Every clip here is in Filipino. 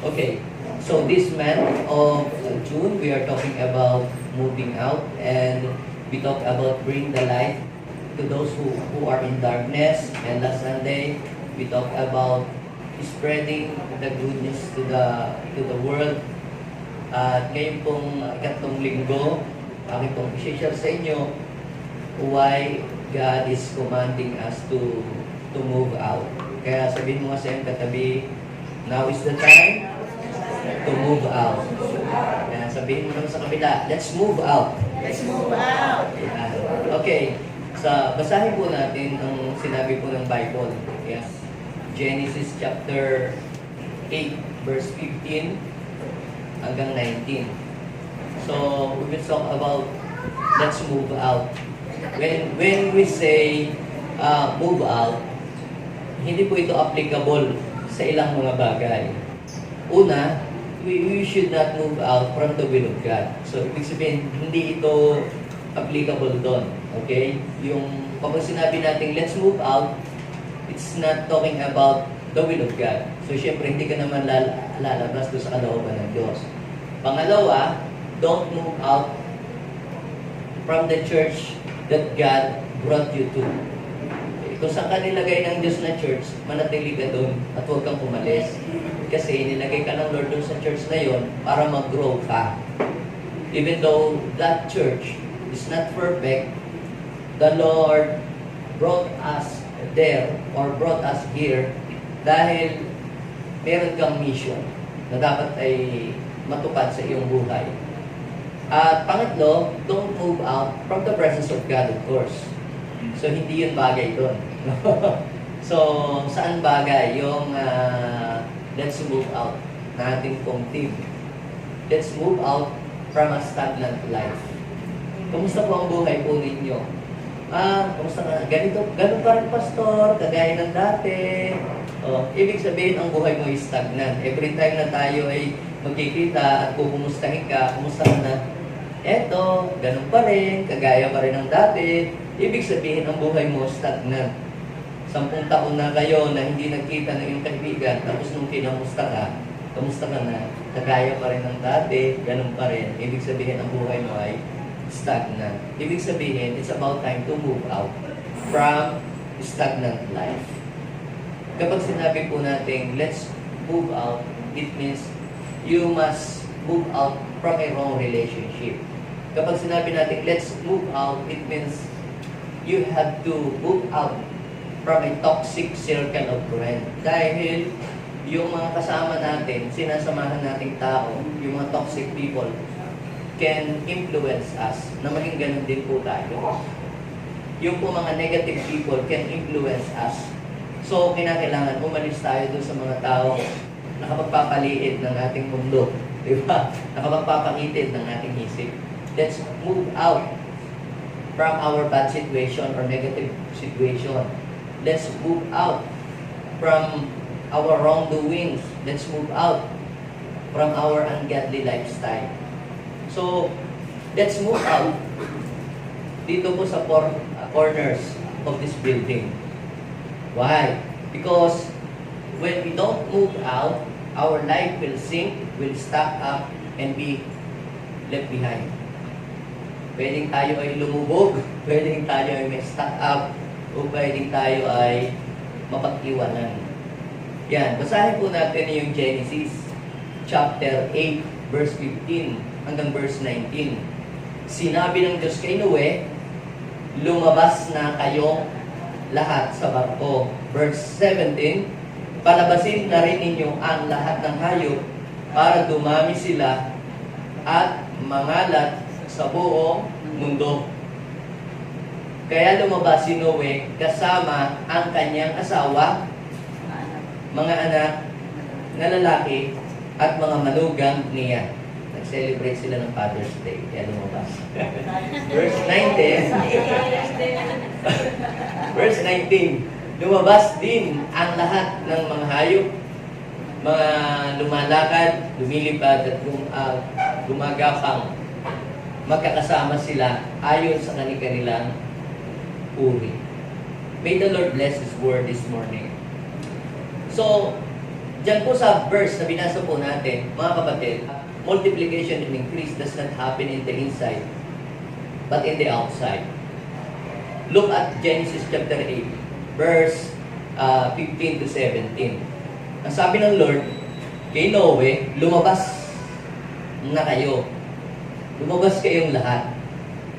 Okay, so this month of June, we are talking about moving out, and we talk about bring the light to those who are in darkness. And last Sunday, we talk about spreading the good news to the world. At ngayon pong ikatlong linggo, aking pong i-share sa inyo why God is commanding us to move out. Kaya sabihin mo nga sa iyong katabi, now is the time to move out. Yan, sabihin mo naman sa kabila, let's move out. Let's move out. Yan. Okay, basahin po natin ang sinabi po ng Bible. Yes. Genesis chapter 8, verse 15 hanggang 19. So, we will talk about let's move out. When we say move out, hindi po ito applicable sa ilang mga bagay. Una, we should not move out from the will of God. So, ibig sabihin, hindi ito applicable doon. Okay? Yung kapag sinabi natin, let's move out, it's not talking about the will of God. So, syempre, hindi ka naman lalabas doon sa kalooban ng Diyos. Pangalawa, don't move out from the church that God brought you to. Kung saan ka nilagay ng Diyos na church, manatili ka doon at huwag kang umalis. Kasi nilagay ka ng Lord doon sa church na yon para mag-grow ka. Even though that church is not perfect, the Lord brought us there or brought us here dahil meron kang mission na dapat ay matupad sa iyong buhay. At pangatlo, don't move out from the presence of God, of course. So, hindi yun bagay doon. So, saan bagay yung let's move out na ating pong team? Let's move out from a stagnant life. Kumusta po ang buhay po ninyo? Kumusta ka? Ganun pa rin, pastor, kagaya ng dati. Ibig sabihin, ang buhay mo is stagnant. Every time na tayo ay magkikita at kukumustahin ka, kumusta ka na? Eto, ganun pa rin, kagaya pa rin ng dati. Ibig sabihin, ang buhay mo stagnant. 10 taon na kayo na hindi nagkita ng iyong kaibigan, tapos nung kinamusta ka, kamusta ka na, kagaya pa rin ng dati, ganun pa rin. Ibig sabihin, ang buhay mo ay stagnant. Ibig sabihin, it's about time to move out from stagnant life. Kapag sinabi po natin, let's move out, it means you must move out from a wrong relationship. Kapag sinabi natin, let's move out, it means you have to move out from a toxic circle of friends. Dahil yung mga kasama natin, sinasamahan nating tao, yung mga toxic people, can influence us na maging ganun din po tayo. Yung po mga negative people can influence us. So, kinakailangan umalis tayo dun sa mga tao na nakapagpapaliit ng ating mundo. Diba? Nakapagpapakitid ng ating isip. Let's move out from our bad situation or negative situation. Let's move out from our wrongdoings. Let's move out from our ungodly lifestyle. So, let's move out dito po sa corners of this building. Why? Because when we don't move out, our life will sink, will stack up, and be left behind. Pwedeng tayo ay lumubog, pwedeng tayo ay may stack up, o pwedeng tayo ay mapag-iwanan. Yan, basahin po natin yung Genesis chapter 8, verse 15 hanggang verse 19. Sinabi ng Diyos kay Noe, lumabas na kayo lahat sa barko. Verse 17, palabasin na rin ninyo ang lahat ng hayop para dumami sila at mangalat sa buong mundo. Kaya lumabas si Noe kasama ang kanyang asawa, mga anak na lalaki at mga manugang niya. Nag-celebrate sila ng Father's Day. Kaya lumabas. Verse 19. Verse 19. Lumabas din ang lahat ng mga hayop, mga lumalakad, lumilipad at gumagapang. Magkakasama sila ayon sa kanilang uri. May the Lord bless His word this morning. So, Diyan po sa verse na binasa po natin, mga kapatid, multiplication and increase does not happen in the inside, but in the outside. Look at Genesis chapter 8, verse 15 to 17. Ang sabi ng Lord, kay Noe, lumabas na kayo. Lumabas kayong lahat.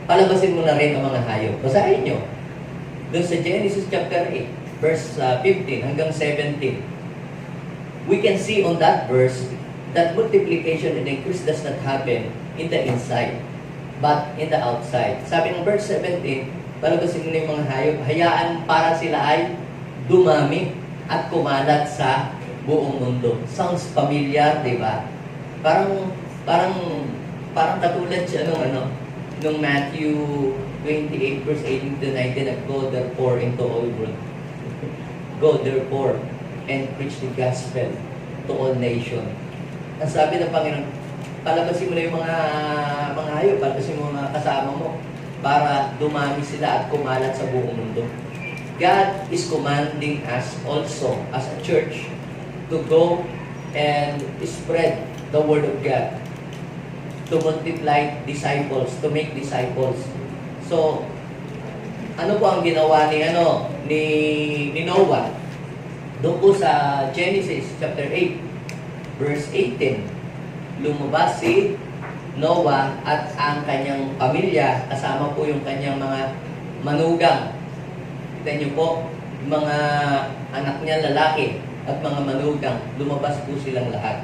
Palabasin mo na rin ang mga hayop. Basahin nyo. Doon sa Genesis chapter 8, verse 15 hanggang 17. We can see on that verse that multiplication and increase does not happen in the inside, but in the outside. Sabi ng verse 17, palabasin mo na yung mga hayop, hayaan para sila ay dumami at kumalat sa buong mundo. Sounds familiar, di ba? Parang katulad siya nung Matthew 28 verse 18 to 19, na go therefore into all world. Go therefore and preach the gospel to all nations. Ang sabi ng Panginoon, palabasin mo na yung mga hayop, palabasin mo mga kasama mo para dumami sila at kumalat sa buong mundo. God is commanding us also as a church to go and spread the word of God, to multiply disciples, to make disciples. So, ano po ang ginawa ni Noah? Doon po sa Genesis chapter 8, verse 18, lumabas si Noah at ang kanyang pamilya, kasama po yung kanyang mga manugang. Kita niyo po, mga anak niya lalaki at mga manugang, lumabas po silang lahat.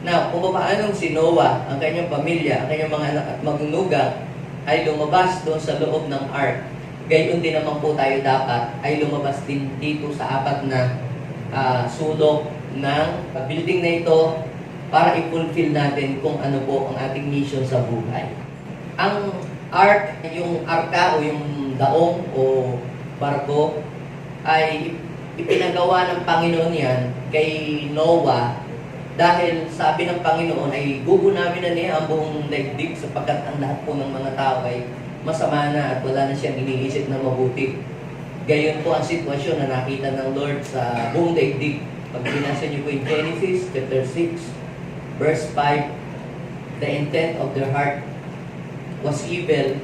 Now, kung paano si Noah, ang kanyang pamilya, ang kanyang mga anak at manugang, ay lumabas doon sa loob ng ark, gayon din naman po tayo dapat ay lumabas din dito sa apat na sulok ng building na ito para i-fulfill natin kung ano po ang ating mission sa buhay. Ang ark, yung arka o yung daong o barko ay ipinagawa ng Panginoon yan kay Noah dahil sabi ng Panginoon ay gugunamin na niya ang buong daigdig sapagkat ang lahat po ng mga tao ay masama na at wala na siyang iniisip na mabuti. Gayon po ang sitwasyon na nakita ng Lord sa buong daigdig. Pag binasa niyo po yung Genesis chapter 6, verse 5, the intent of their heart was evil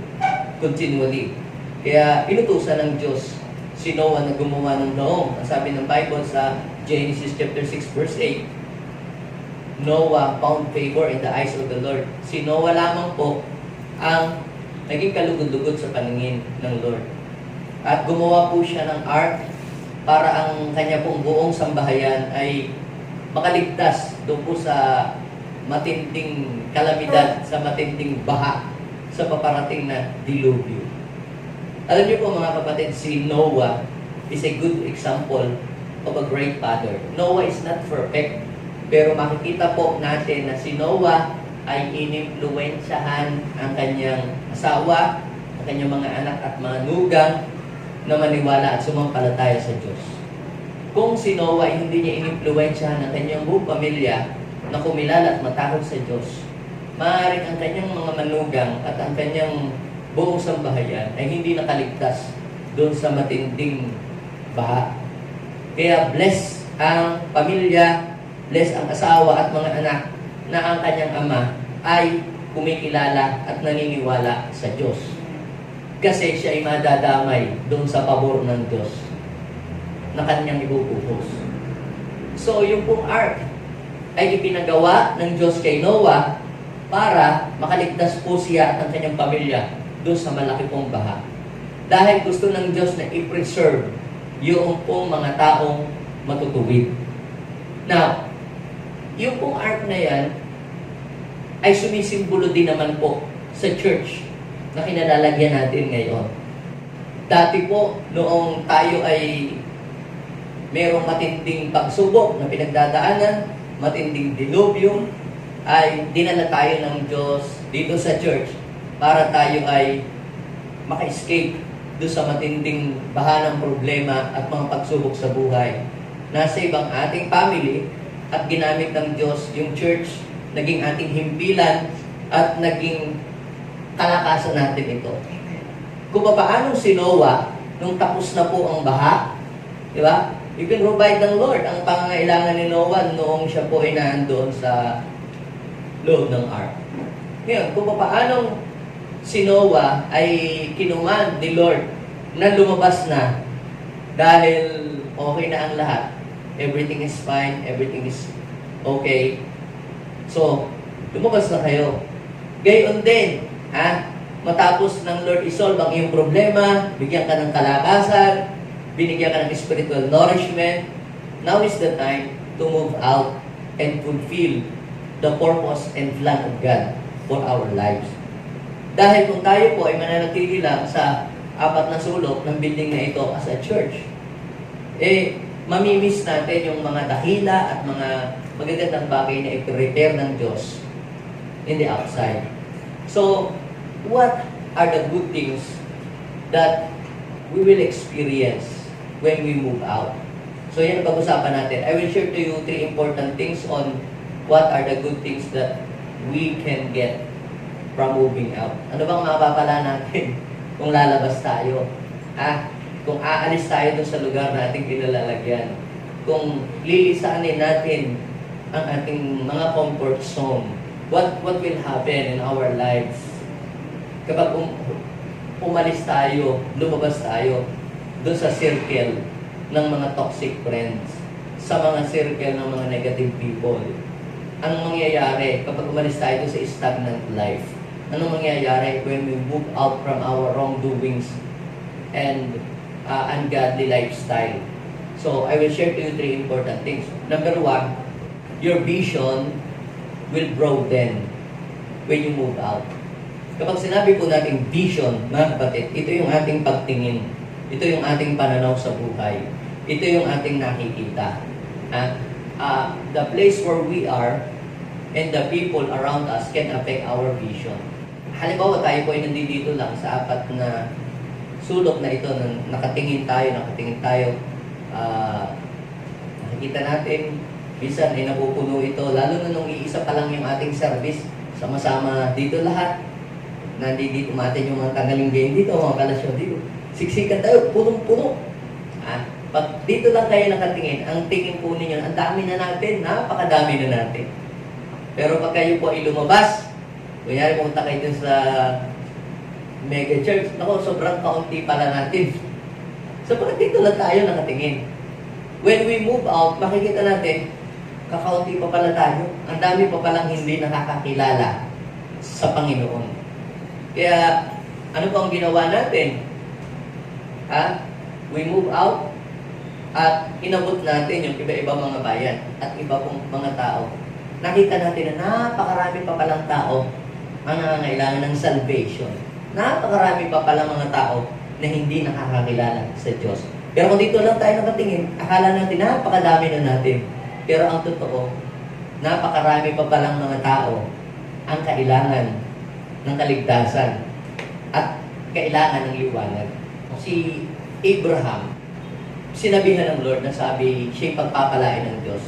continually. Kaya inutusan ng Diyos si Noah na gumawa ng daong. Ang sabi ng Bible sa Genesis chapter 6, verse 8, Noah found favor in the eyes of the Lord. Si Noah lamang po ang naging kalugod-lugod sa paningin ng Lord. At gumawa po siya ng ark para ang kanya pong buong sambahayan ay makaligtas doon po sa matinding kalamidad, sa matinding baha, sa paparating na dilubyo. Alam niyo po mga kapatid, si Noah is a good example of a great father. Noah is not perfect, pero makikita po natin na si Noah ay inimpluwensyahan ang kanyang asawa, ang kanyang mga anak at mga nugang na maniwala at sumampalataya sa Diyos. Kung si Noah ay hindi niya inimpluwensyahan ang kanyang buong pamilya na kumilala at matakot sa Diyos, maaaring ang kanyang mga manugang at ang kanyang buong sambahayan ay hindi nakaligtas doon sa matinding baha. Kaya bless ang pamilya, bless ang asawa at mga anak na ang kanyang ama ay kumikilala at naniniwala sa Diyos. Kasi siya ay madadamay doon sa pabor ng Diyos na kanyang ibubuhos. So, yung pong ark ay ipinagawa ng Diyos kay Noah para makaligtas po siya at ang kanyang pamilya doon sa malaki pong baha. Dahil gusto ng Diyos na i-preserve yung pong mga taong matutuwid. Now, yung pong ark na yan ay sumisimbolo din naman po sa church na kinalalagyan natin ngayon. Dati po, noong tayo ay merong matinding pagsubok na pinagdadaanan, matinding dilubyo, ay dinala tayo ng Diyos dito sa church para tayo ay maka-escape doon sa matinding baha ng problema at mga pagsubok sa buhay. Nasa ibang ating family at ginamit ng Diyos yung church, naging ating himpilan at naging kalakasan natin ito. Kung paano si Noah, nung tapos na po ang baha, di ba? You can provide ng Lord ang pangangailangan ni Noah noong siya po ay nandoon sa loob ng ark. Ngayon, kung paanong si Noah ay kinuman ni Lord na lumabas na dahil okay na ang lahat. Everything is fine, everything is okay. So, lumabas na kayo. Gayon din, matapos ng Lord isolve ang iyong problema, bigyan ka ng kalakasan, binigyan ka ng spiritual nourishment, now is the time to move out and fulfill the purpose and plan of God for our lives. Dahil kung tayo po ay mananatili lang sa apat na sulok ng building na ito as a church, mamimiss natin yung mga dakila at mga magagandang bagay na i-prepare ng Diyos in the outside. So, what are the good things that we will experience when we move out? So, yan ang pag-usapan natin. I will share to you 3 important things on what are the good things that we can get from moving out. Ano bang mapapala natin kung lalabas tayo? Kung aalis tayo dun sa lugar na ating kinalalagyan. Kung lilisanin natin ang ating mga comfort zone. What will happen in our lives? Kapag umalis tayo, lumabas tayo dun sa circle ng mga toxic friends, sa mga circle ng mga negative people. Anong mangyayari kapag umalis tayo sa stagnant life? Anong mangyayari when we move out from our wrongdoings and ungodly lifestyle? So, I will share to you 3 important things. Number 1, your vision will broaden when you move out. Kapag sinabi po natin vision, mga kapatid, ito yung ating pagtingin. Ito yung ating pananaw sa buhay. Ito yung ating nakikita. The place where we are and the people around us can affect our vision. Halimbawa, tayo po ay nandito lang sa apat na sulok na ito, nakatingin tayo, nakikita natin, minsan ay napupuno ito, lalo na nung iisa pa lang yung ating service, sama-sama dito lahat, nandito natin yung mga tanggaling game dito, mga kalasyon dito, siksikan tayo, punong-puno. Pag dito lang kayo nakatingin, ang tingin po ninyo, ang dami na natin, napakadami na natin. Pero pag kayo po ay lumabas, kunyari pumunta kayo dun sa mega church, sobrang kaunti pala natin. So pag dito lang tayo nakatingin. When we move out, makikita natin, kakaunti pa pala tayo. Ang dami pa palang hindi nakakakilala sa Panginoon. Kaya, ano po ang ginawa natin? We move out at inabot natin yung iba-iba mga bayan at iba pong mga tao. Nakita natin na napakarami pa palang tao ang nangangailangan ng salvation. Napakarami pa palang mga tao na hindi nakakakilala sa Diyos. Pero kung dito lang tayo nakatingin, akala natin napakadami na natin. Pero ang totoo, napakarami pa palang mga tao ang kailangan ng kaligtasan at kailangan ng liwanag. Si Abraham, sinabihan ng Lord na sabi, siya'y pagpapalain ng Diyos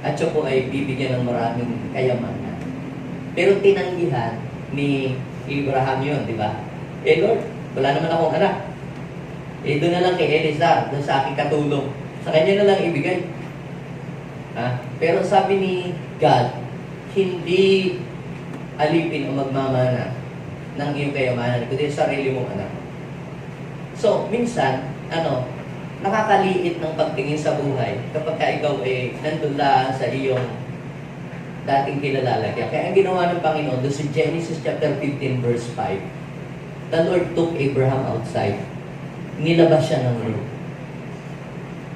at siya po ay bibigyan ng maraming kayamanan. Pero tinanggihan ni Abraham yun, di ba? Lord, wala naman akong anak. Doon na lang kay Eliezer, doon sa aking katulong. Sa kanya na lang ibigay. Pero sabi ni God, hindi alipin o magmamana ng iyong kayamanan, kundi sarili mong anak. So, minsan, nakakaliit ng pagtingin sa buhay kapag ka ikaw nandun lang sa iyong dating kilalalagyan. Kaya ang ginawa ng Panginoon, doon sa Genesis chapter 15 verse 5, the Lord took Abraham outside. Nilabas siya ng Lord.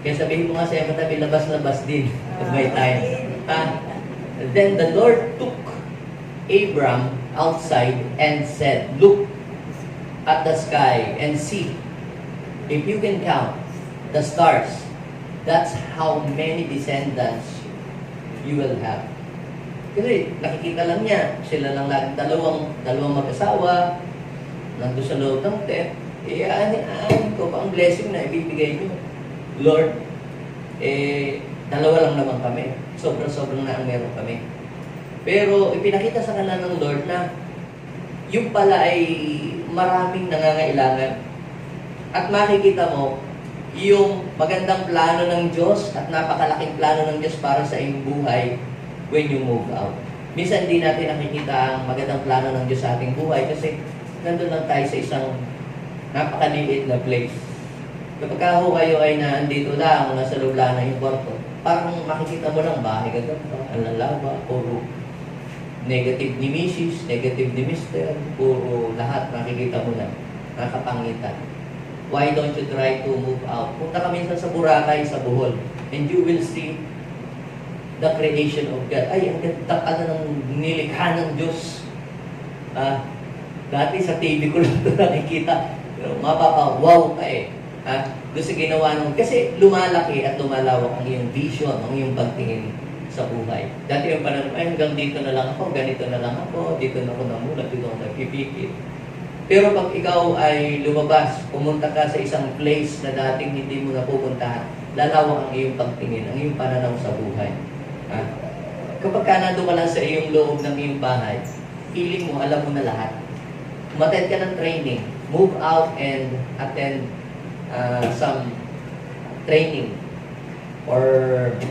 Kaya sabihin mo nga sa'yo, matabi, labas-labas din at may time. Then the Lord took Abraham outside and said, look at the sky and see. If you can count the stars, that's how many descendants you will have. Kasi nakikita lang niya, sila lang lagi dalawang mag-asawa, nandun sa loob ng tent, aanin ko pa ang blessing na ibibigay niyo. Lord, dalawa lang naman kami. Sobrang na ang meron kami. Pero ipinakita sa kanila ng Lord na yung pala ay maraming nangangailangan. At makikita mo, yung magandang plano ng Diyos at napakalaking plano ng Diyos para sa iyong buhay when you move out. Minsan hindi natin nakikita ang magandang plano ng Diyos sa ating buhay kasi nandun lang tayo sa isang napakaliit na place. Kapag ho kayo ay naandito lang, nasa loob lang ng kwarto, parang makikita mo lang bahay ka doon, ang lalaba, puro negative ni Mrs., negative ni Mr., puro lahat nakikita mo na, nakapangitan. Why don't you try to move out? Punta ka minsan sa Boracay, sa Bohol, and you will see the creation of God. Ay, ang ganda pala ng nilikha ng Diyos. Dati sa TV ko lang ito nakikita. Pero mapapa-wow ka eh. Doon sa ginawa nung, kasi lumalaki at lumalawak ang iyong vision, ang iyong pagtingin sa buhay. Dati yung panahon, ay hanggang dito na lang ako, ganito na lang ako, dito na ako namulat, dito ako nagpipikit. Pero pag ikaw ay lumabas, pumunta ka sa isang place na dating hindi mo napupuntahan, lalawak ang iyong pagtingin, ang iyong pananaw sa buhay. Kapag ka nandun ka lang sa iyong loob ng iyong bahay, feeling mo, alam mo na lahat. Umattend ka ng training, move out and attend some training or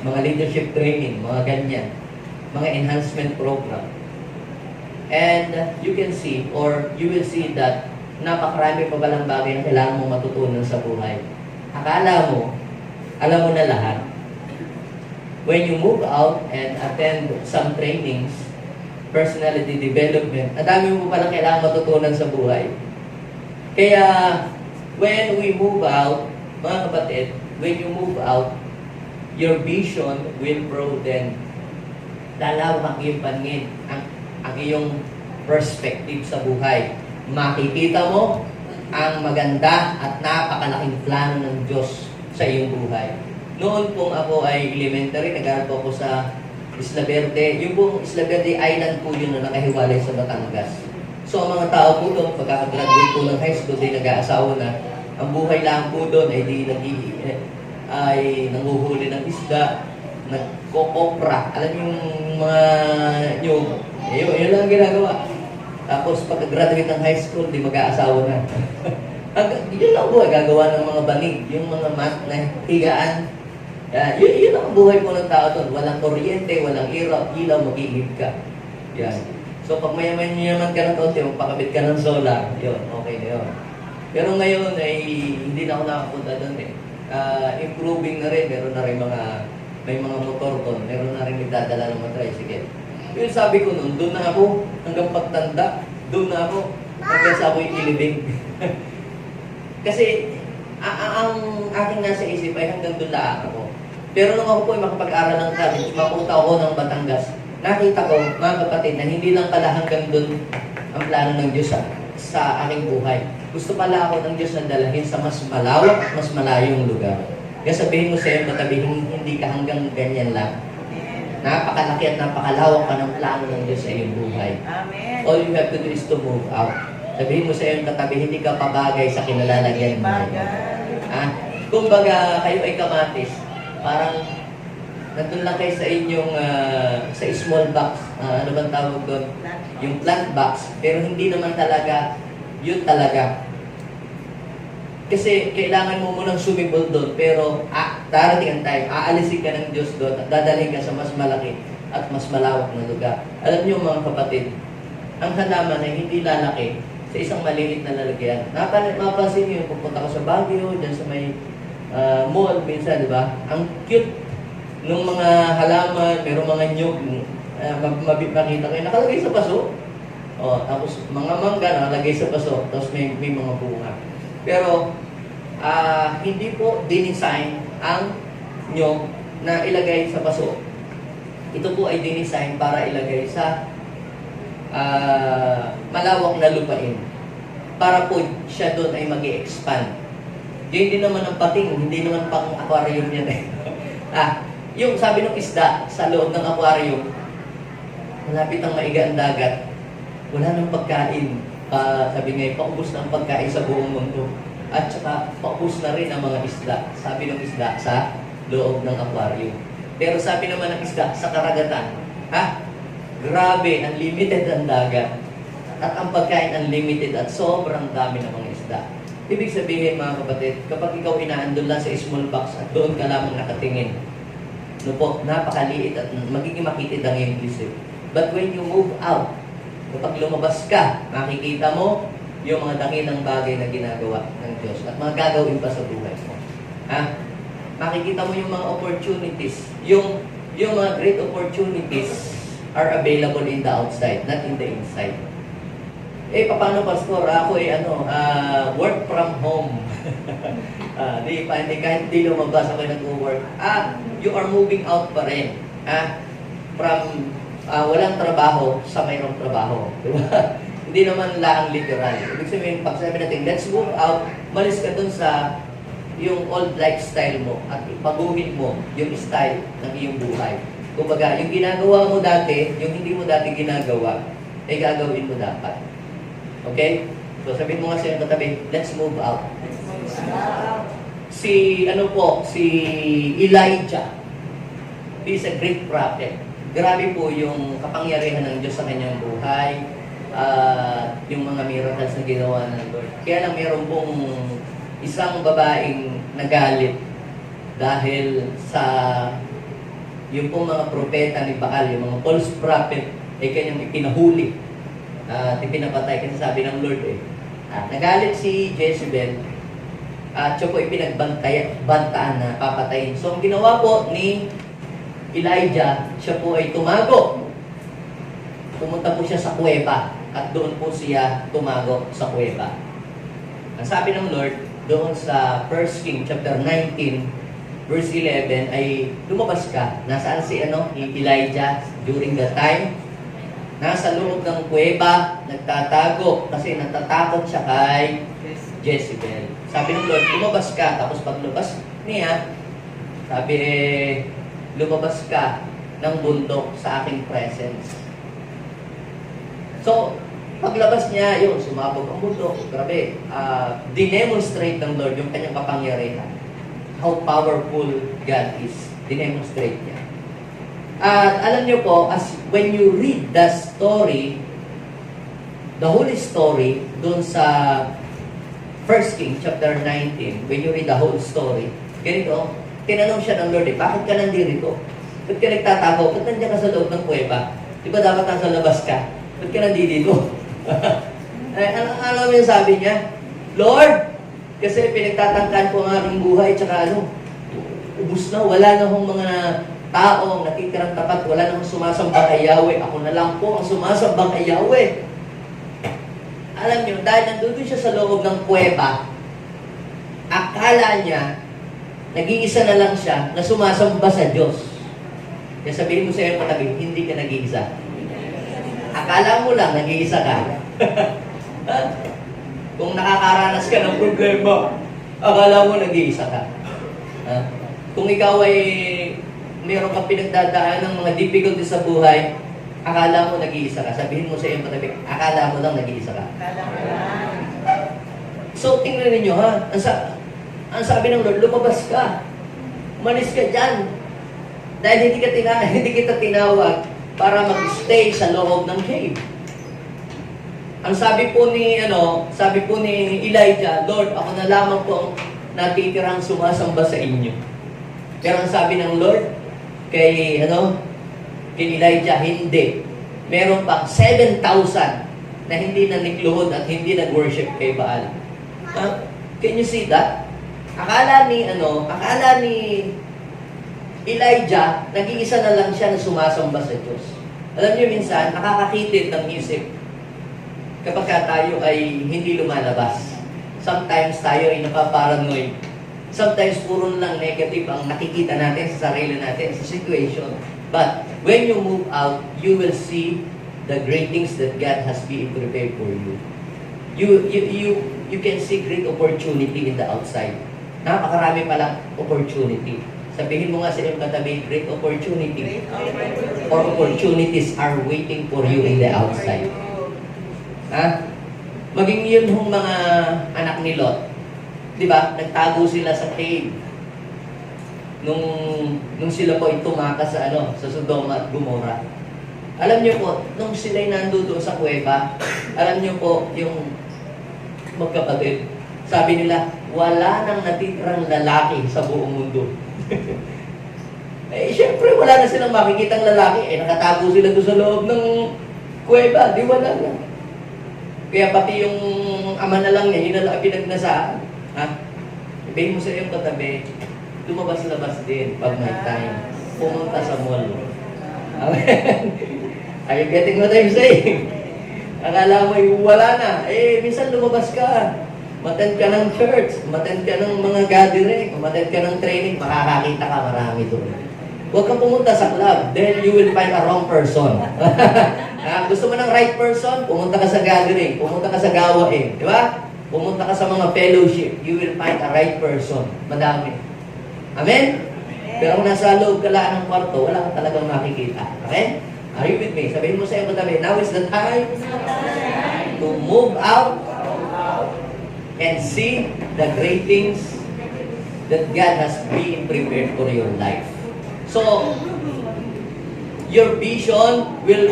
mga leadership training, mga ganyan, mga enhancement program. And you can see or you will see that napakarami pa palang bagay na kailangan mo matutunan sa buhay. Akala mo, alam mo na lahat. When you move out and attend some trainings, personality development, ang dami mo palang kailangan matutunan sa buhay. Kaya, when we move out, mga kapatid, when you move out, your vision will broaden. Lalawak ang iyong paningin, ang iyong perspective sa buhay. Makikita mo ang maganda at napakalaking plano ng Diyos sa iyong buhay. Noon pong ako ay elementary, nag-aaral po ako sa Isla Verde. Yung pong Isla Verde Island po yun na nakahiwalay sa Batangas. So ang mga tao po doon, pagkakagraduate po ng high school, di nag-aasawa na. Ang buhay lang po doon ay nanguhuli ng isda, nagkokopra. Alam yung mga nyug. Yun lang ang ginagawa. Tapos pagka-graduate ng high school, di mag-aasawa na. Yun lang po, gagawa ng mga banig, yung mga mat na higaan. Yun ang buhay po ng tao doon. Walang kuryente, walang ilaw, mag-iigib ka. Yan. So pag mayaman ka ng konti, magpakabit ka ng solar, yun, okay na yun. Pero ngayon ay hindi na ako nakapunta doon eh. Improving na rin, meron na rin may mga motor doon, meron na rin nagdadala ng mga tricycle. Yung sabi ko noon, doon na ako, hanggang pagtanda, doon na ako, hanggang sa ako'y ilibing. Kasi, ang aking nasa isip ay hanggang doon lang ako. Pero nung ako po ay makapag-aral ng college, mapunta ako ng Batangas, nakita ko, mga kapatid, na hindi lang pala hanggang doon ang plano ng Diyos sa aking buhay. Gusto pala ako ng Diyos na dalahin sa mas malawak at mas malayong lugar. Kaya sabihin mo sa iyo, matabihin, hindi ka hanggang ganyan lang. Napakalaki at napakalawak pa ng plano ng Diyos sa iyong buhay. Amen. All you have to do is to move out. Sabihin mo sa iyong katabi, hindi ka pabagay sa kinalalagyan mo. Kung baga kayo ay kamatis, parang nandun lang kayo sa inyong sa small box, ano bang tawag doon? Yung plant box, pero hindi naman talaga, yun talaga. Kasi kailangan mo munang sumibol doon, pero darating ang time, aalisin ka ng Diyos doon at dadalhin ka sa mas malaki at mas malawak na lugar. Alam niyo mga kapatid, ang halaman ay hindi lalaki sa isang maliit na lalagyan. Mapansin niyo, pupunta ko sa Baguio, dyan sa may mall, minsan, di ba? Ang cute ng mga halaman, pero mga nyug, makita kayo, nakalagay sa paso. Tapos mga mangga nakalagay sa paso, tapos may mga bunga. Pero, hindi po dinisign ang nyog na ilagay sa paso. Ito po ay dinisign para ilagay sa malawak na lupain. Para po siya doon ay mag-i-expand. Hindi naman ang pating, hindi naman pang aquarium yan eh. Yung sabi ng isda sa loob ng aquarium, malapit ang maiga ang dagat, wala nang pagkain. Sabi nga, paubos na ang pagkain sa buong mundo. At saka, paubos na rin ang mga isda. Sabi ng isda sa loob ng aquarium. Pero sabi naman ng isda sa karagatan, grabe, unlimited ang dagat. At ang pagkain unlimited at sobrang dami ng mga isda. Ibig sabihin mga kapatid, kapag ikaw inaandun lang sa small box at doon ka lamang nakatingin, no po, napakaliit at magiging makitid ang iyong isip. But when you move out, kapag lumabas ka, makikita mo yung mga dakilang bagay na ginagawa ng Diyos at mga gagawin pa sa buhay mo. Ha? Makikita mo yung mga opportunities. Yung mga great opportunities are available in the outside, not in the inside. Paano pastor? Ako work from home. Kahit di lumabas ako nag-work. You are moving out pa rin. From walang trabaho sa mayroong trabaho. Diba? Hindi naman lang literal. Ibig sabihin, pag sabi natin, let's move out, malis ka dun sa yung old lifestyle mo at ipaguhin mo yung style ng iyong buhay. Kumbaga, yung ginagawa mo dati, yung hindi mo dati ginagawa, gagawin mo dapat. Okay? So, sabihin mo nga sa iyong katabi, let's move out. Si Elijah, he is a great prophet. Grabe po yung kapangyarihan ng Diyos sa kanyang buhay, yung mga miracles na ginawa ng Lord. Kaya lang meron pong isang babaeng nagalit dahil sa yung pong mga propeta ni Baal, yung mga false prophet, kanyang ipinahuli at ipinapatay kasi sabi ng Lord nagalit si Jezebel at siya po ipinagbantaan na papatayin. So ang ginawa po ni Elijah, siya po ay tumago. Pumunta po siya sa kuweba at doon po siya tumago sa kuweba. Ang sabi ng Lord doon sa 1 King chapter 19 verse 11 ay lumabas ka. Nasaan si Elijah during that time? Nasa loob ng kuweba, nagtatago kasi natatakot siya kay Jezebel. Sabi ng Lord, lumabas ka. Tapos paglabas niya, sabi lumabas ka ng bundok sa aking presence. So, paglabas niya, yun, sumabog ang bundok. Grabe, dinemonstrate ng Lord yung kanyang kapangyarihan. How powerful God is. Dinemonstrate niya. At alam niyo po, when you read the story, the whole story, dun sa 1 King chapter 19, when you read the whole story, ganito, tinanong siya ng Lord, bakit ka nandito? Ba't ka nagtatago? Ba't nandiyan ka sa loob ng kuweba? Di ba dapat nasa labas ka? Ba't ka nandito? Alam mo yung sabi niya? Lord, kasi pinagtatangkan ko ang aking buhay, tsaka ubus na, wala na akong mga taong natitirang tapat, wala na akong sumasamba kay Yahweh. Ako na lang po ang sumasamba kay Yahweh. Alam niyo, dahil nandun siya sa loob ng kuweba, akala niya, nag-iisa na lang siya na sumasamba sa Diyos. Kaya sabihin mo sa iyo katabi, hindi ka nag-iisa. Akala mo lang, nag-iisa ka. Kung nakakaranas ka ng problema, akala mo nag-iisa ka. Kung ikaw ay meron kang pinagdadaan ng mga difficulties sa buhay, akala mo nag-iisa ka. Sabihin mo sa iyong katabi, akala mo lang nag-iisa ka. So, tingnan ninyo ha. Ang sabi ng Lord, lumabas ka. Umalis ka dyan. Dahil hindi kita tinawag para mag-stay sa loob ng cave. Ang sabi po ni Elijah, Lord, ako na lamang po ang natitirang sumasamba sa inyo. Pero ang sabi ng Lord, kay Elijah, hindi. Meron pa 7,000 na hindi nanikluhod at hindi nag-worship kay Baal. Can you see that? Akala ni Elijah, nag-iisa na lang siya na sumasamba sa Diyos. Alam niyo minsan, nakakakitid ng isip kapag tayo ay hindi lumalabas. Sometimes tayo ay napaparanoid. Sometimes puro lang negative ang nakikita natin sa sarili natin, sa situation. But when you move out, you will see the great things that God has been prepared for you. You can see great opportunity in the outside. Napakarami palang opportunity. Sabihin mo nga sa iyong katabi, great opportunity. Or opportunities are waiting for you in the outside. Maging yun hong mga anak ni Lot. Diba? Nagtago sila sa cave. Nung sila po ay tumakas sa Sodoma at Gomorrah. Alam niyo po, nung sila'y nandoon sa kuweba, alam niyo po yung magkapatid, Sabi nila, wala nang natitirang lalaki sa buong mundo. Eh, syempre, wala na silang makikitang lalaki. Eh, nakatago sila doon sa loob ng kuweba. Di wala na. Kaya pati yung ama na lang niya, yun na lang pinagnasaan. Ha? Ibigay mo sa iyong katabi, lumabas-labas din pag may time. Pumunta sa mall. Amen. Are you getting what I'm saying? Akala mo yung wala na. Eh, minsan lumabas ka. Mattend ka ng church, mattend ka ng mga gathering, mattend ka ng training, makakakita ka marami doon. Huwag kang pumunta sa club, then you will find a wrong person. Gusto mo ng right person, pumunta ka sa gathering, pumunta ka sa gawain, di ba? Pumunta ka sa mga fellowship, you will find a right person. Madami. Amen? Pero kung nasa loob ka lang ng kwarto, wala ka talagang makikita. Amen? Are you with me? Sabihin mo sa iyo katabi, now is the time to move out and see the great things that God has been prepared for your life. So, your vision will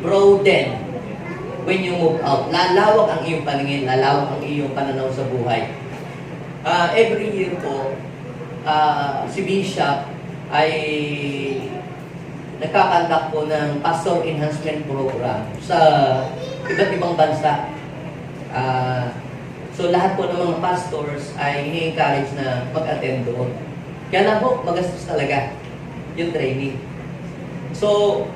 broaden when you move out. Lalawak ang iyong paningin, lalawak ang iyong pananaw sa buhay. Every year po, si Bishop ay nagkakandak po ng Pastor Enhancement Program sa iba't ibang bansa. So lahat po ng mga pastors ay ini-encourage na mag-attend doon. Kaya lang po, magastos talaga yung training. So,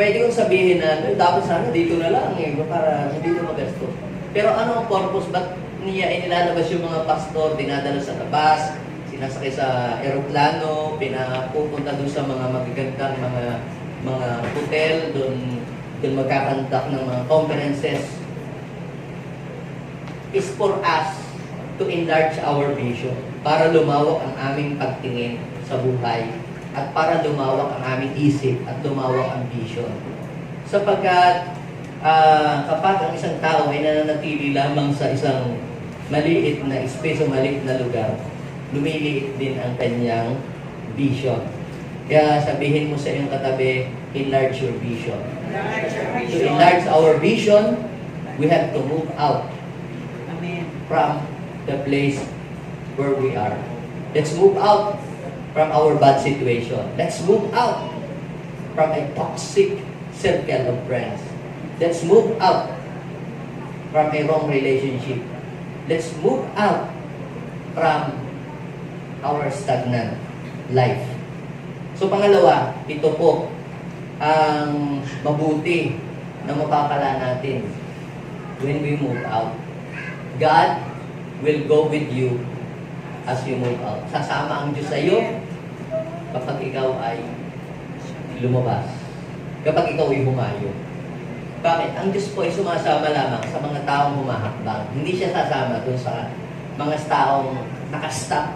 pwede kong sabihin na, dapat sana dito na lang para hindi na magastos. Pero ano ang purpose? Ba't niya inilalabas yung mga pastor, dinadala sa labas, sinasakay sa eroplano, pinapupunta doon sa mga magagandang mga hotel, doon magkakandak ng mga conferences, is for us to enlarge our vision, para lumawak ang aming pagtingin sa buhay, at para lumawak ang aming isip, at lumawak ang vision. Sapagkat kapag ang isang tao ay nananatili lamang sa isang maliit na space o maliit na lugar, lumiliit din ang kanyang vision. Kaya sabihin mo sa iyong katabi, enlarge your vision. To enlarge our vision, we have to move out from the place where we are. Let's move out from our bad situation. Let's move out from a toxic circle of friends. Let's move out from a wrong relationship. Let's move out from our stagnant life. So pangalawa, ito po ang mabuti na mapapala natin when we move out. God will go with you as you move out. Sasama ang Diyos sa iyo kapag ikaw ay lumabas. Kapag ikaw ay humayo. Bakit? Ang Diyos po ay sumasama lamang sa mga taong humahakbang. Hindi siya sasama dun sa mga taong nakastop,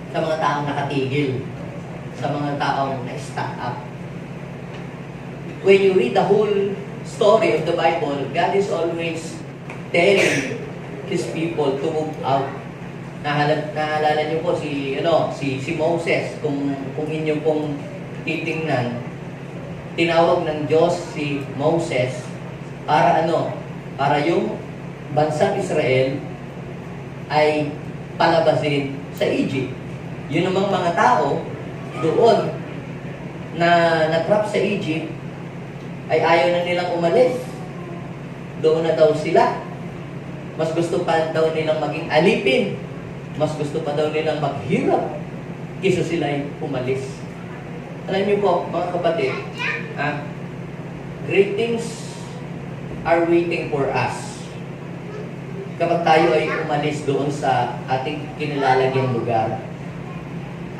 sa mga taong nakatigil, sa mga taong na-stuck up. When you read the whole story of the Bible, God is always telling His people to move out. Naalala niyo po si Moses, kung inyo pong titingnan, tinawag ng Diyos si Moses para para yung bansang Israel ay palabasin sa Egypt. Yun namang mga tao doon na natrap sa Egypt ay ayaw na nilang umalis. Doon na daw sila. Mas gusto pa daw nilang maging alipin. Mas gusto pa daw nilang maghirap kaysa sila ay umalis. Alam niyo po, mga kapatid, great things are waiting for us. Kapag tayo ay umalis doon sa ating kinilalagyan lugar.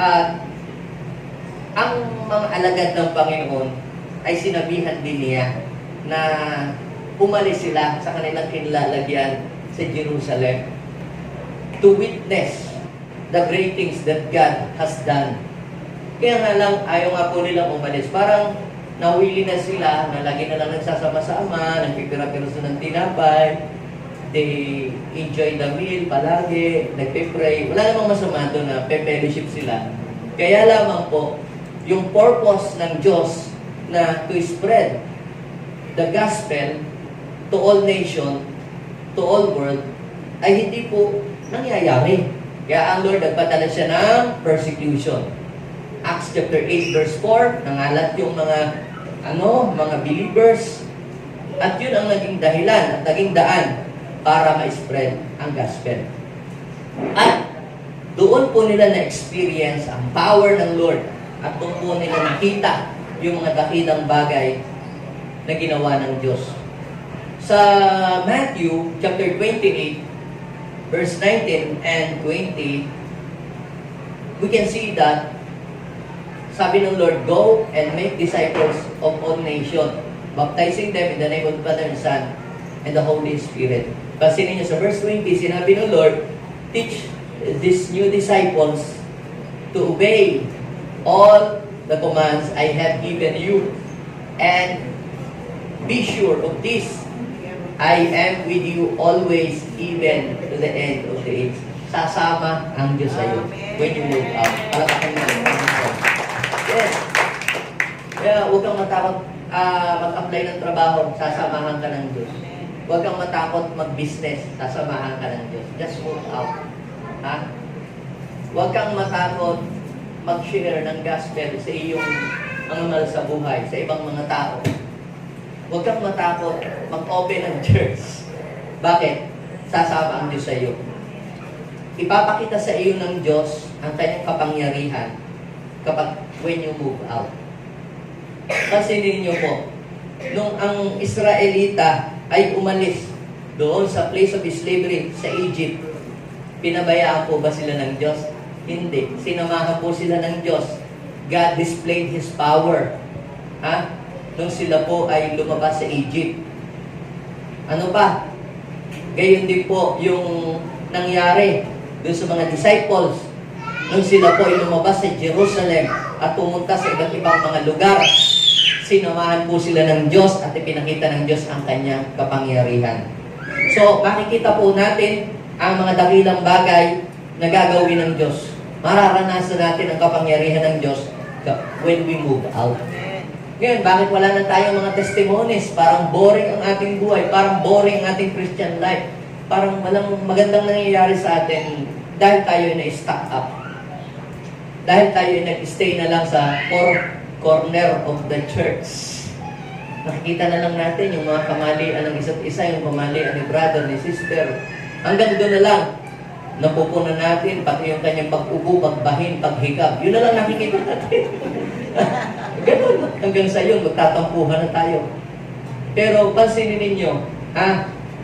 At ang mga alagad ng Panginoon ay sinabihan din niya na umalis sila sa kanilang kinilalagyan sa Jerusalem to witness the great things that God has done. Kaya nga lang, ayaw nga po nilang umalis. Parang nawili na sila, na lagi na lang nagsasama-sama, nagpipira-piraso ng tinapay, they enjoy the meal palagi, nagpipray. Wala namang masama doon na pe-fellowship sila. Kaya lamang po, yung purpose ng Diyos na to spread the gospel to all nation, to all world, ay hindi po nangyayari. Kaya ang Lord nagpadala siya ng persecution. Acts chapter 8 verse 4, nangalat yung mga believers. At yun ang naging dahilan at naging daan para ma-spread ang gospel. At doon po nila na-experience ang power ng Lord. At doon po nila nakita yung mga dakilang bagay na ginawa ng Diyos. Sa Matthew chapter 28, verse 19 and 20, we can see that sabi ng Lord, "Go and make disciples of all nations, baptizing them in the name of the Father and Son and the Holy Spirit." Pansinin niyo sa verse 20, sinabi ng Lord, "Teach these new disciples to obey all the commands I have given you, and be sure of this, I am with you always, even to the end of the age." Sasama ang Diyos sa iyo when you move out. Palakpakan mo. Yes. Kaya huwag kang matakot mag-apply ng trabaho, sasamahan ka ng Diyos. Huwag kang matakot mag-business, sasamahan ka ng Diyos. Just move out. Ha? Huwag kang matakot mag-share ng gospel sa iyong mga mahal sa buhay, sa ibang mga tao. Huwag kang matakot mag-open ng church. Bakit? Sasama ang Diyos sa iyo. Ipapakita sa iyo ng Diyos ang kanyang kapangyarihan kapag when you move out. Kasi ninyo po, nung ang Israelita ay umalis doon sa place of slavery sa Egypt, pinabayaan po ba sila ng Diyos? Hindi. Sinamahan po sila ng Diyos. God displayed His power. Ha? Nung sila po ay lumabas sa Egypt. Ano pa? Gayon din po yung nangyari doon sa mga disciples. Nung sila po ay lumabas sa Jerusalem at pumunta sa iba't ibang mga lugar, sinamahan po sila ng Diyos at ipinakita ng Diyos ang kanyang kapangyarihan. So, makikita po natin ang mga dakilang bagay na gagawin ng Diyos. Mararanasan natin ang kapangyarihan ng Diyos when we move out. Ngayon, bakit wala na tayong mga testimonies? Parang boring ang ating buhay, parang boring ang ating Christian life. Parang walang magandang nangyayari sa atin dahil tayo ay na-stuck up. Dahil tayo ay nag-stay na lang sa corner of the church. Nakikita na lang natin yung mga kamalian ng isa't isa, yung kamalian ni brother, ni sister. Hanggang doon na lang, napupunan natin, pati yung kanyang pag-ubo, pagbahin, paghikab. Yun na lang nakikita natin. Ganun. Hanggang sa yun, magtatampuhan na tayo. Pero pansinin ninyo,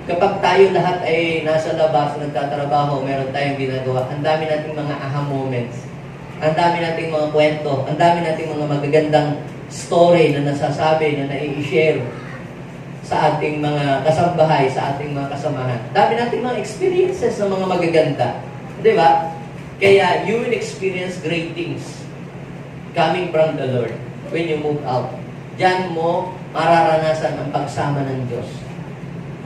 kapag tayo lahat ay nasa labas, nagtatrabaho, meron tayong ginagawa, ang dami nating mga aha moments. Ang dami nating mga kwento, ang dami nating mga magagandang story na nasasabi, na nai-share sa ating mga kasambahay, sa ating mga kasamahan. Dami nating mga experiences na mga magaganda. Di ba? Kaya you will experience great things coming from the Lord when you move out. Diyan mo mararanasan ang pagsama ng Diyos.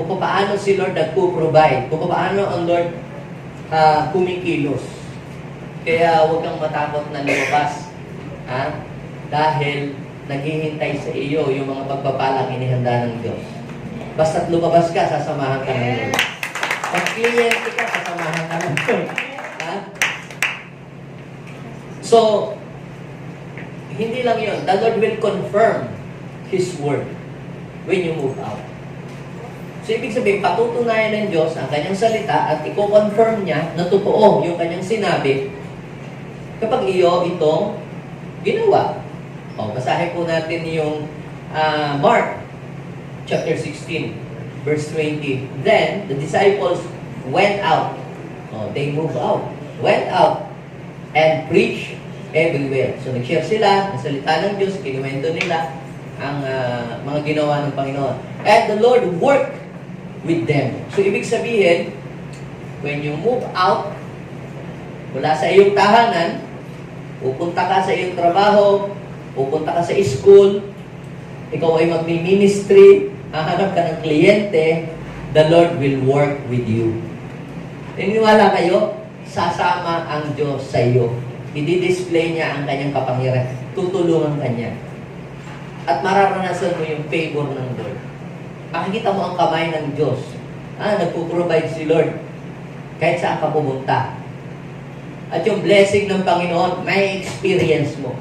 Kung paano si Lord nagpo-provide, kung paano ang Lord kumikilos. Kaya huwag kang matakot na lumabas. Dahil naghihintay sa iyo yung mga pagpapalang inihanda ng Diyos. Basta't lumabas ka, sasamahan ka ng Lord. Pag kliyente ka, sasamahan ka ng Lord. So, hindi lang yun. The Lord will confirm His word when you move out. So, ibig sabihin, patutunayan ng Diyos ang kanyang salita at i-confirm niya na totoo yung kanyang sinabi kapag iyo itong ginawa. Basahin po natin yung Mark chapter 16, verse 20. Then, the disciples went out. They moved out. Went out and preached everywhere. So, nag-share sila ng salita ng Diyos, kinuwento nila ang mga ginawa ng Panginoon. And the Lord worked with them. So, ibig sabihin, when you move out, mula sa iyong tahanan, pupunta ka sa iyong trabaho, pupunta ka sa school, ikaw ay magmi-ministry, hahanap ka ng kliyente, the Lord will work with you. Naniniwala kayo? Sasama ang Diyos sa iyo. I-display niya ang kanyang kapangyarihan. Tutulungan ka niya. At mararanasan mo yung favor ng Lord. Makikita mo ang kamay ng Diyos. Nagpo-provide si Lord. Kahit saan ka pumunta. At yung blessing ng Panginoon, may experience mo.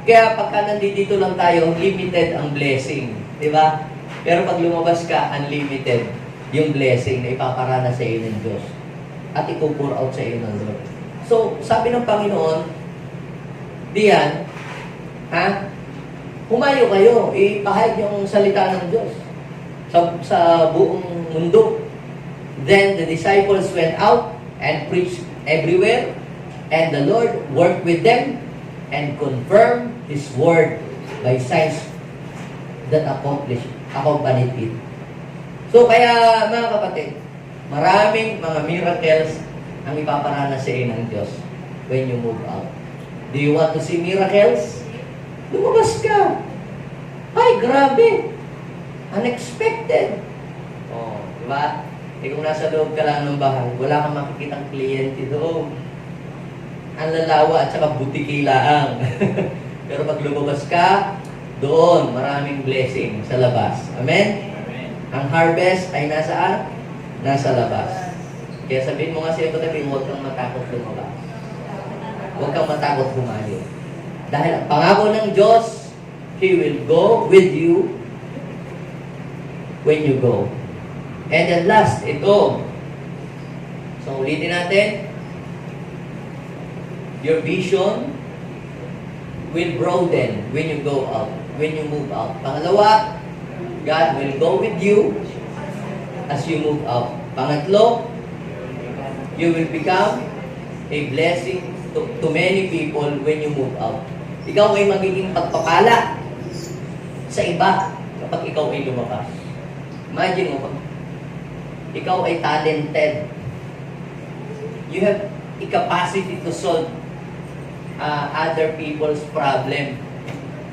Kaya pagka nandito lang tayo, limited ang blessing. Di ba? Pero pag lumabas ka, unlimited yung blessing na ipaparana sa iyo ng Diyos. At ipupur out sa iyo ng Lord. So, sabi ng Panginoon, diyan, humayo kayo, ipahayag yung salita ng Diyos sa buong mundo. Then the disciples went out and preached everywhere, and the Lord worked with them and confirmed His word by signs that accompanied it. So kaya mga kapatid, maraming mga miracles ang ipaparana sa iyo ng Diyos when you move out. Do you want to see miracles? Lumabas ka. Ay, grabe. Unexpected. Oh, diba? Kung nasa loob ka lang ng bahay, wala kang makikitang kliyente doon. Ang lalawa at saka butikilaang. Pero pag lumabas ka, doon, maraming blessing sa labas. Amen? Amen. Ang harvest ay nasaan? Nasa labas. Kaya sabihin mo nga sa iyo, huwag kang matakot lumabas. Huwag kang matakot humayo. Dahil ang pangako ng Diyos, He will go with you when you go. And then last, ito. So, ulitin natin. Your vision will broaden when you go out, when you move out. Pangalawa, God will go with you as you move out. Pangatlo, you will become a blessing to many people when you move out. Ikaw ay magiging pagpapala sa iba kapag ikaw ay lumabas. Imagine mo, ikaw ay talented. You have a capacity to solve other people's problem.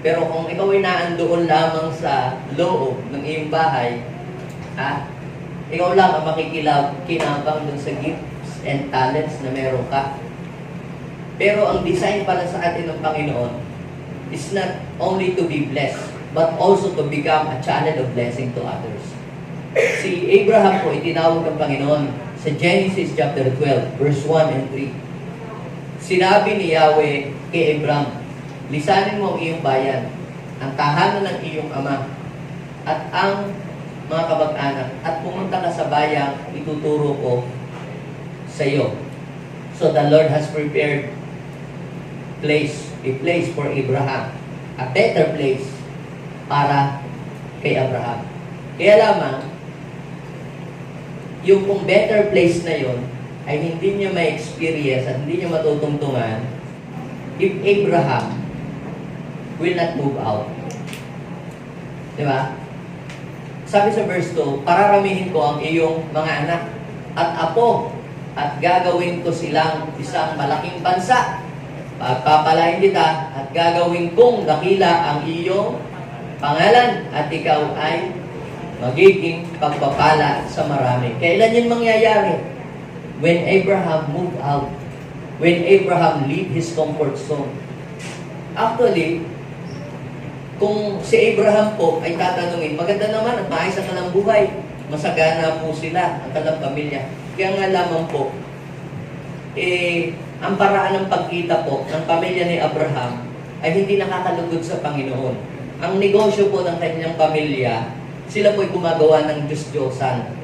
Pero kung ikaw ay naandoon lamang sa loob ng iyong bahay, ikaw lang ang makikinabang dun sa gifts and talents na meron ka. Pero ang design pala sa atin ng Panginoon is not only to be blessed, but also to become a channel of blessing to others. Si Abraham po, itinawag ng Panginoon sa Genesis chapter 12, verse 1 and 3. Sinabi ni Yahweh kay Abraham, lisanin mo ang iyong bayan, ang tahanan ng iyong ama, at ang mga kamag-anak, at pumunta ka sa bayang ituturo ko sa iyo. So the Lord has prepared a place for Abraham, a better place para kay Abraham. Kaya lamang, yung kung better place na yon ay hindi niya ma-experience at hindi niya matutungtungan if Abraham will not move out. Diba? Sabi sa verse 2, pararamihin ko ang iyong mga anak at apo at gagawin ko silang isang malaking bansa. Pagpapalain kita at gagawin kong dakila ang iyong pangalan at ikaw ay magiging pagpapala sa marami. Kailan yun mangyayari? When Abraham moved out. When Abraham leave his comfort zone. Actually, kung si Abraham po ay tatanungin, maganda naman at maayos ang kanilang buhay. Masagana po sila, ang kanilang pamilya. Kaya nga lamang po, ang paraan ng pagkita po ng pamilya ni Abraham ay hindi nakakalugod sa Panginoon. Ang negosyo po ng kanyang pamilya, sila po'y gumagawa ng Diyos-Diyosan.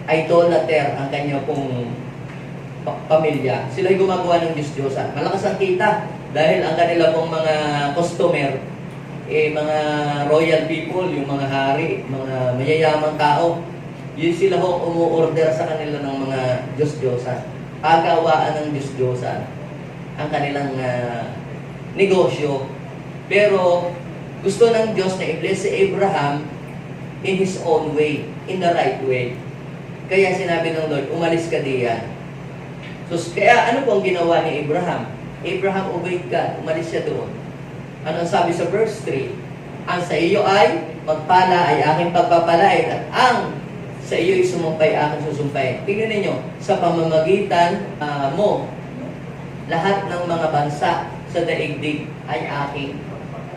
Idolater ang kanya pong pamilya. Sila'y gumagawa ng Diyos-Diyosan. Malakas ang kita dahil ang kanila pong mga customer, mga royal people, yung mga hari, mga mayayamang tao, yun sila ho umu-order sa kanila ng mga Diyos-Diyosan. Pagawaan ng Diyos-Diyosan ang kanilang negosyo. Pero gusto ng Diyos na i-bless si Abraham in his own way, in the right way. Kaya sinabi ng Lord, umalis ka diyan. So, kaya ano po ang ginawa ni Abraham? Abraham obeyed God, umalis siya doon. Ano ang sabi sa verse 3? Ang sa iyo ay magpala ay aking pagpapalain at ang sa iyo ay sumumpay aking susumpay. Tingnan ninyo, sa pamamagitan mo, lahat ng mga bansa sa daigdig ay aking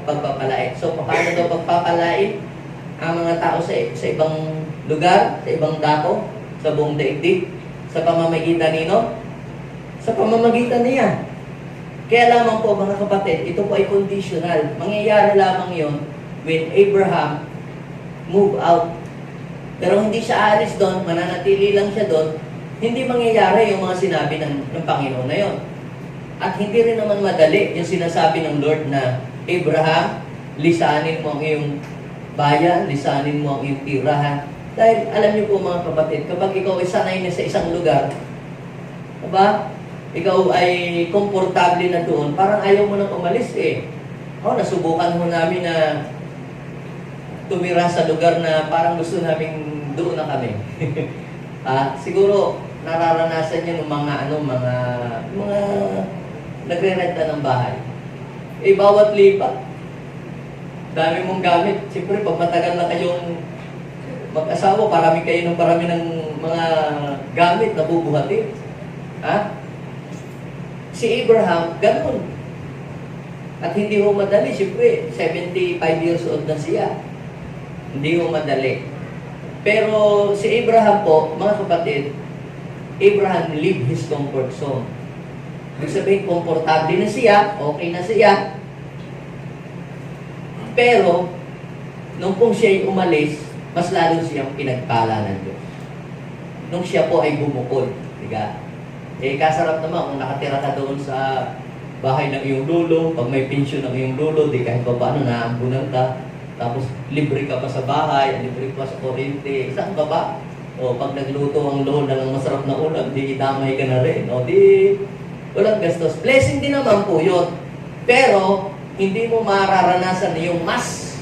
pagpapalain. So, paano daw pagpapalain ang mga tao sa ibang lugar, sa ibang dako, sa buong daigdig? Sa pamamagitan nino? Sa pamamagitan niya. Kaya lamang po mga kapatid, ito po ay conditional. Mangyayari lamang yon when Abraham move out. Pero hindi siya alis doon, mananatili lang siya doon, hindi mangyayari yung mga sinabi ng Panginoon na yon. At hindi rin naman madali yung sinasabi ng Lord na, Abraham, lisanin mo ang iyong bayan, lisanin mo ang iyong tirahan. Dahil alam niyo po mga kapatid, kapag ikaw ay sanay na sa isang lugar, diba? Ikaw ay komportable na doon, parang ayaw mo nang umalis eh. Nasubukan mo namin na tumira sa lugar na parang gusto namin doon na kami. Siguro nararanasan niyo ng mga nagre-renta ng bahay. Bawat lipat, dami mong gamit. Siyempre, pag matagal na kayong mag-asawa, parami ng mga gamit na bubuhatin. Si Abraham, ganun. At hindi ho madali. Siyempre, 75 years old na siya. Hindi ho madali. Pero si Abraham po, mga kapatid, Abraham lived his comfort zone. Ibig sabihin, komportable na siya, okay na siya. Pero, nung pong siya ay umalis, mas lalo siyang pinagpala ng Diyos. Nung siya po ay bumukod. Diga? Kasarap naman kung nakatira ka doon sa bahay ng iyong lolo, pag may pensyon ng iyong lolo, di kahit pa paano naambunan ka, tapos libre ka pa sa bahay, libre ka pa sa kuryente, saan ka ba? Pag nagluto ang lola ng masarap na ulam, di idamay ka na rin. Di walang gastos. Blessing din naman po yun. Pero, hindi mo mararanasan yung mas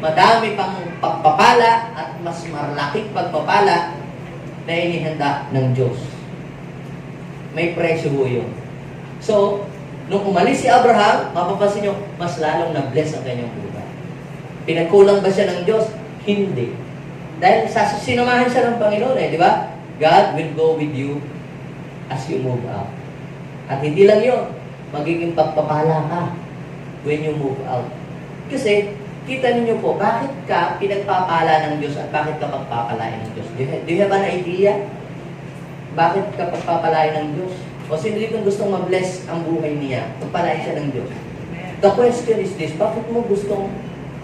madami pang pagpapala at mas malaking pagpapala na inihanda ng Diyos. May presyo ho yun. So, nung umalis si Abraham, mapapansin nyo, mas lalong na-bless ang kanyang buhay. Pinagkulang ba siya ng Diyos? Hindi. Dahil sinamahan siya ng Panginoon di ba? God will go with you as you move out. At hindi lang yun, magiging pagpapala ka when you move out. Kasi, kita ninyo po, bakit ka pinagpapala ng Diyos at bakit ka pagpapalain ng Diyos? Do you have an idea? Bakit ka pagpapalain ng Diyos? O sino dito gustong ma-bless ang buhay niya? Pagpalain siya ng Diyos. The question is this, bakit mo gustong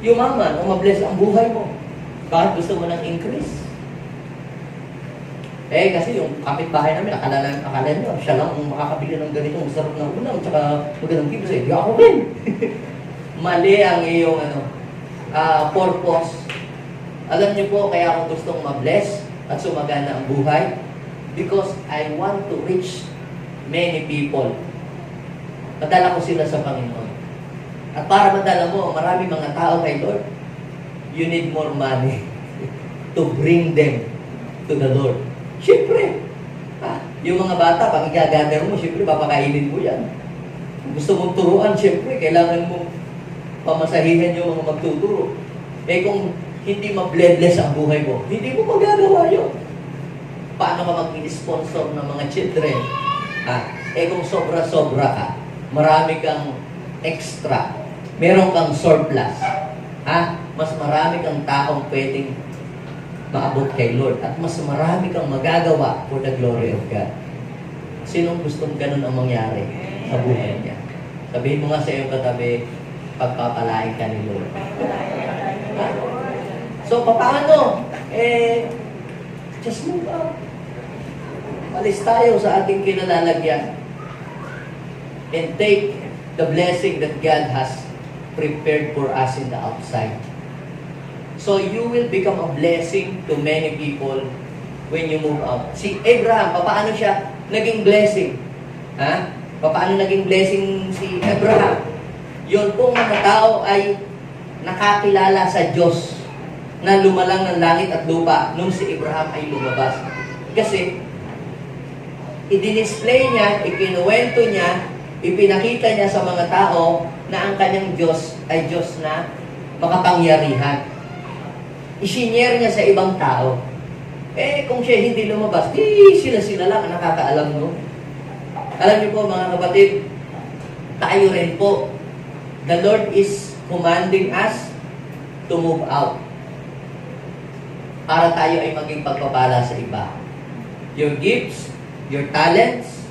yumaman o ma-bless ang buhay mo? Bakit gusto mo ng increase? Kasi yung kapitbahay namin, akala nyo, siya lang ang makakabili ng ganitong masarap na ulam, tsaka magandang tips di ako rin. Mali ang iyong purpose. Alam niyo po, kaya ako gustong ma-bless at sumagana ang buhay, because I want to reach many people. Madala ko sila sa Panginoon. At para madala mo, marami mga tao kay Lord, you need more money to bring them to the Lord. Siyempre, yung mga bata, pag i-gather mo, siyempre, papakainin mo yan. Kung gusto mong turuan, siyempre, kailangan mong pamasahihan yung mga magtuturo. Kung hindi ma-bless ang buhay mo, hindi mo magagawa yun. Paano ka mag-sponsor ng mga children? Kung sobra-sobra ka, marami kang extra, meron kang surplus, mas marami kang taong pwedeng maabot kay Lord at mas marami kang magagawa for the glory of God. Sinong gustong ganun ang mangyari sa buhay niya? Sabihin mo nga sa iyong katabi, pagpapalain ka ni Lord. So, paano? Just move out. Alis tayo sa ating kinalalagyan and take the blessing that God has prepared for us in the outside. So you will become a blessing to many people when you move out. Si Abraham, paano siya naging blessing? Paano naging blessing si Abraham? Yun pong mga tao ay nakakilala sa Diyos na lumalang ng langit at lupa nung si Abraham ay lumabas. Kasi i-display niya, ikinuwento niya, ipinakita niya sa mga tao na ang kanyang Diyos ay Diyos na makapangyarihan. I-share niya sa ibang tao. Kung siya hindi lumabas, sila lang ang nakakaalam no. Alam niyo po mga kapatid, tayo rin po, the Lord is commanding us to move out para tayo ay maging pagpapala sa iba. your gifts, your talents,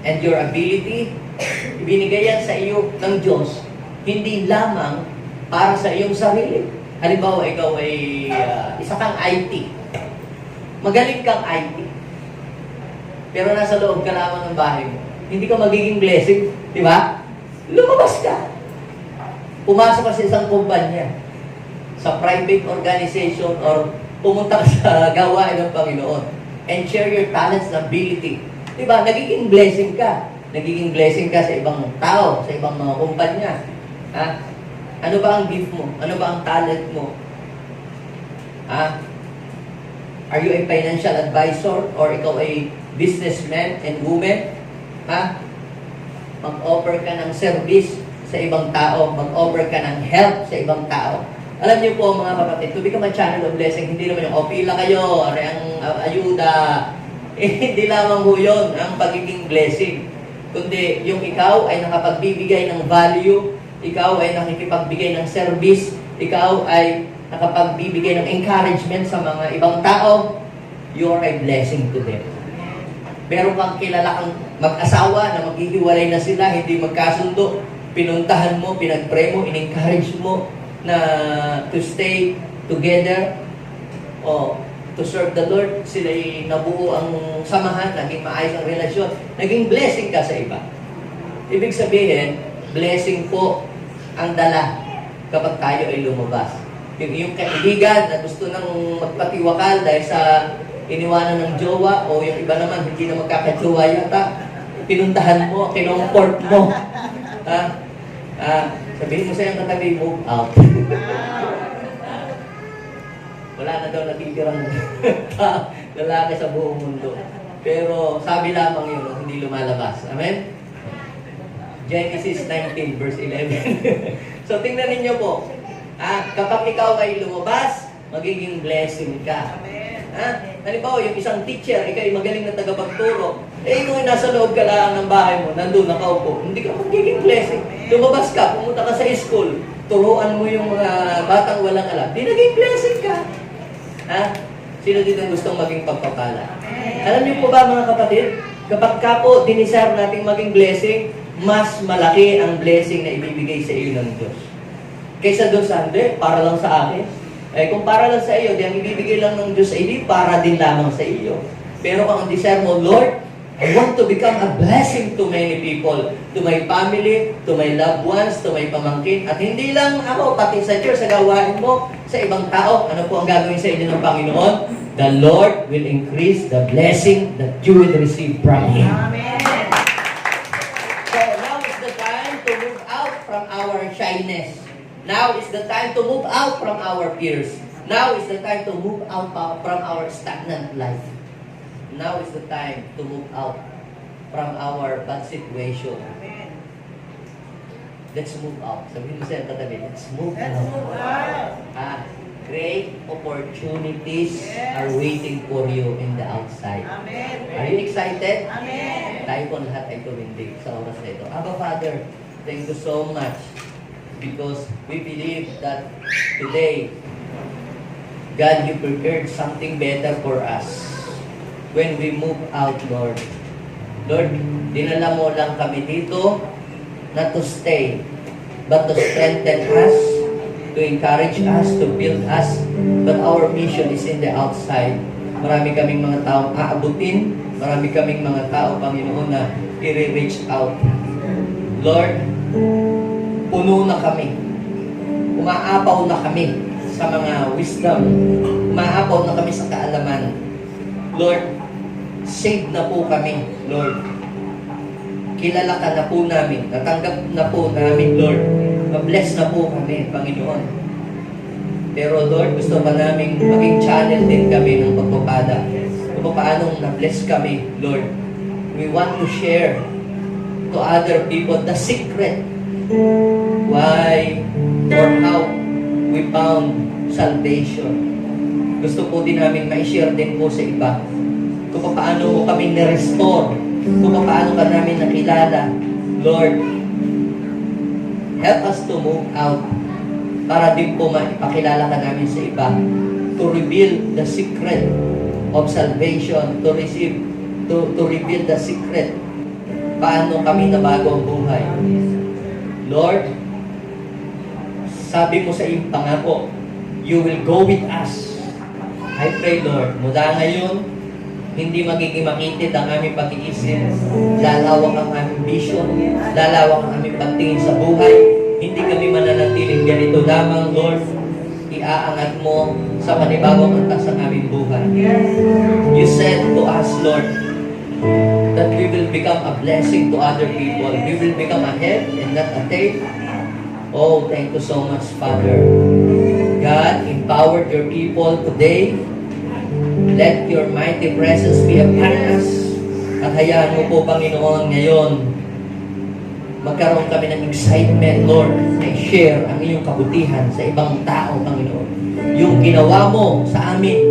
and your ability, ibinigay yan sa iyo ng Diyos, hindi lamang para sa iyong sarili. Halimbawa, ikaw ay isa kang IT. Magaling kang IT. Pero nasa loob ka lamang ng bahay mo. Hindi ka magiging blessing. Di ba? Lumabas ka. Pumasok ka sa isang kumpanya, sa private organization, or pumunta ka sa gawain ng Panginoon and share your talents and ability. Diba? Nagiging blessing ka. Nagiging blessing ka sa ibang tao, sa ibang mga kumpanya. Ha? Ano ba ang gift mo? Ano ba ang talent mo? Ha? Are you a financial advisor or ikaw ay businessman and woman? Ha? Mag-offer ka ng service sa ibang tao. Mag-offer ka ng help sa ibang tao. Alam niyo po mga kapatid, to become a channel of blessing, hindi naman yung, pila kayo, ang ayuda. Hindi lamang ho yun ang pagiging blessing. Kundi yung ikaw ay nakapagbibigay ng value, ikaw ay nakikipagbigay ng service, ikaw ay nakapagbibigay ng encouragement sa mga ibang tao, you are a blessing to them. Meron kang kilala kang mag-asawa na maghihiwalay na sila, hindi magkasundo, pinuntahan mo, pinag-pray mo, in-encourage mo na to stay together o to serve the Lord, sila'y nabuo ang samahan, naging maayos ang relasyon, naging blessing ka sa iba. Ibig sabihin, blessing po ang dala kapag tayo ay lumabas. Yung kaibigan na gusto nang magpatiwakal dahil sa iniwanan ng jowa o yung iba naman hindi na magkakajowa yata, pinuntahan mo, kinomfort mo. Sabihin mo sa iyong katabi, move out. Wala na daw natitirang lalaki sa buong mundo. Pero sabi lamang yun, hindi lumalabas. Amen? Genesis 19 verse 11. So tingnan ninyo po, kapag ikaw ay lumabas, magiging blessing ka. Halimbawa, yung isang teacher, ikaw ay magaling na tagapagturo, kung nasa loob ka lang ng bahay mo, nandun, nakaupo, hindi ka magiging blessing. Lumabas ka, pumunta ka sa school, turuan mo yung mga batang walang alam, di naging blessing ka. Sino dito ang gustong maging pagpapala? Alam niyo po ba mga kapatid, kapag ka po dinisar nating maging blessing, mas malaki ang blessing na ibibigay sa iyo ng Diyos. Kaysa doon sa hindi, para lang sa akin. Kung para lang sa iyo, di ang ibibigay lang ng Diyos sa iyo, para din lamang sa iyo. Pero kung ang desire mo, Lord, I want to become a blessing to many people, to my family, to my loved ones, to my pamangkin, at hindi lang ako, pati sa church, sa gawain mo, sa ibang tao. Ano po ang gagawin sa inyo ng Panginoon? The Lord will increase the blessing that you will receive from Him. Amen. So now is the time to move out from our shyness. Now is the time to move out from our fears. Now is the time to move out from our stagnant life. Now is the time to move out from our bad situation. Let's move out. Sabihin mo sa katabi, let's move out. Great opportunities are waiting for you in the outside. Are you excited? Tayo po lahat ay tumindig sa oras na ito. Abba Father, thank you so much because we believe that today, God, you prepared something better for us. When we move out, Lord. Lord, dinala mo lang kami dito not to stay, but to strengthen us, to encourage us, to build us. But our mission is in the outside. Marami kaming mga taong aabutin, marami kaming mga tao, Panginoon, na i-reach out. Lord, puno na kami. Umaapaw na kami sa mga wisdom. Umaapaw na kami sa kaalaman. Lord, save na po kami, Lord. Kilala ka na po namin. Natanggap na po namin, Lord. Ma-bless na po kami, Panginoon. Pero Lord, gusto pa namin maging channel din kami ng pagpapala. Kung paano na-bless kami, Lord. We want to share to other people the secret why or how we found salvation. Gusto po din namin ma-share din po sa iba kung paano mo kami na-restore, kung paano ka namin nakilala. Lord, help us to move out para din po maipakilala ka namin sa iba, to reveal the secret of salvation, to receive, to reveal the secret. Paano kami nabago ang buhay. Lord, sabi mo sa iyong pangako, you will go with us. I pray, Lord, mula ngayon, hindi magiging makitid ang aming pag-iisip, lalawak ang aming vision, lalawak ang aming pagtingin sa buhay, hindi kami mananatiling ganito lamang, Lord. Iaangat mo sa panibagong antas ang aming buhay. You said to us, Lord, that we will become a blessing to other people. We will become a head and not a tail. Oh, thank you so much, Father. God, empowered your people today. Let your mighty presence be upon us. At hayaan mo po, Panginoon, ngayon, magkaroon kami ng excitement, Lord, na i-share ang iyong kabutihan sa ibang tao, Panginoon. Yung ginawa mo sa amin,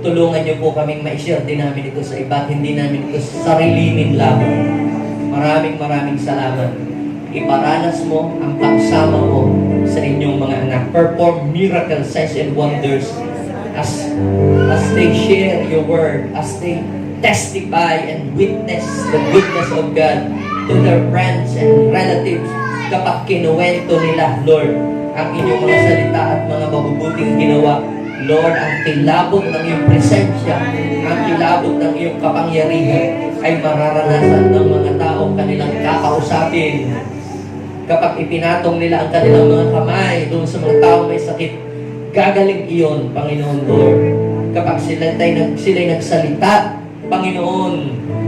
tulungan niyo po kaming ma-share din namin ito sa iba, hindi namin ito sarilinin lamang. Maraming salamat. Iparanas mo ang pagsama mo sa inyong mga anak. Perform miracles, signs, and wonders as they share your word, as they testify and witness the goodness of God to their friends and relatives. Kapag kinuwento nila, Lord, ang inyong mga salita at mga mabubuting ginawa, Lord, ang kilabot ng iyong presensya, ang kilabot ng iyong kapangyarihan ay mararanasan ng mga taong kanilang kakausapin. Kapag ipinatong nila ang kanilang mga kamay doon sa mga taong may sakit, gagaling iyon, Panginoon Lord. Kapag sila'y nagsalita, Panginoon,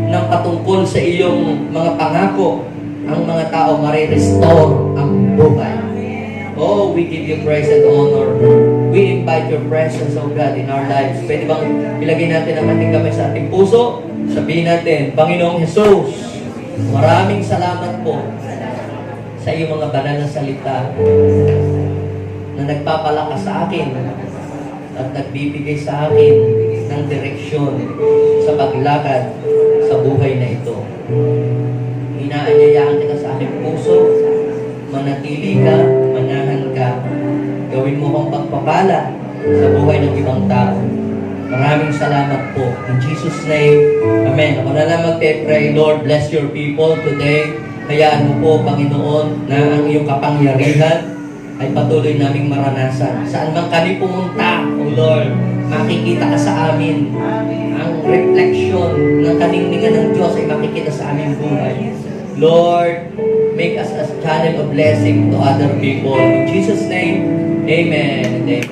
ng patungkol sa iyong mga pangako, ang mga tao marirestore ang buhay. Oh, we give you praise and honor. We invite your presence, oh God, in our lives. Pwede bang ilagay natin ang ating kamay sa ating puso? Sabihin natin, Panginoong Jesus, maraming salamat po sa iyong mga banal na salita na nagpapalakas sa akin at nagbibigay sa akin ng direksyon sa paglakad sa buhay na ito. Inaanyayaan kita sa aking puso, manatili ka, manahan ka, gawin mo kang pagpapala sa buhay ng ibang tao. Maraming salamat po. In Jesus' name, Amen. Ako na lang magpe-pray, Lord, bless your people today. Hayaan mo po, Panginoon, na ang iyong kapangyarihan ay patuloy naming maranasan. Saan man kami pumunta, O Lord, makikita ka sa amin. Ang reflection ng kaningningan ng Diyos ay makikita sa aming buhay. Lord, make us a channel of blessing to other people. In Jesus' name, Amen and Amen.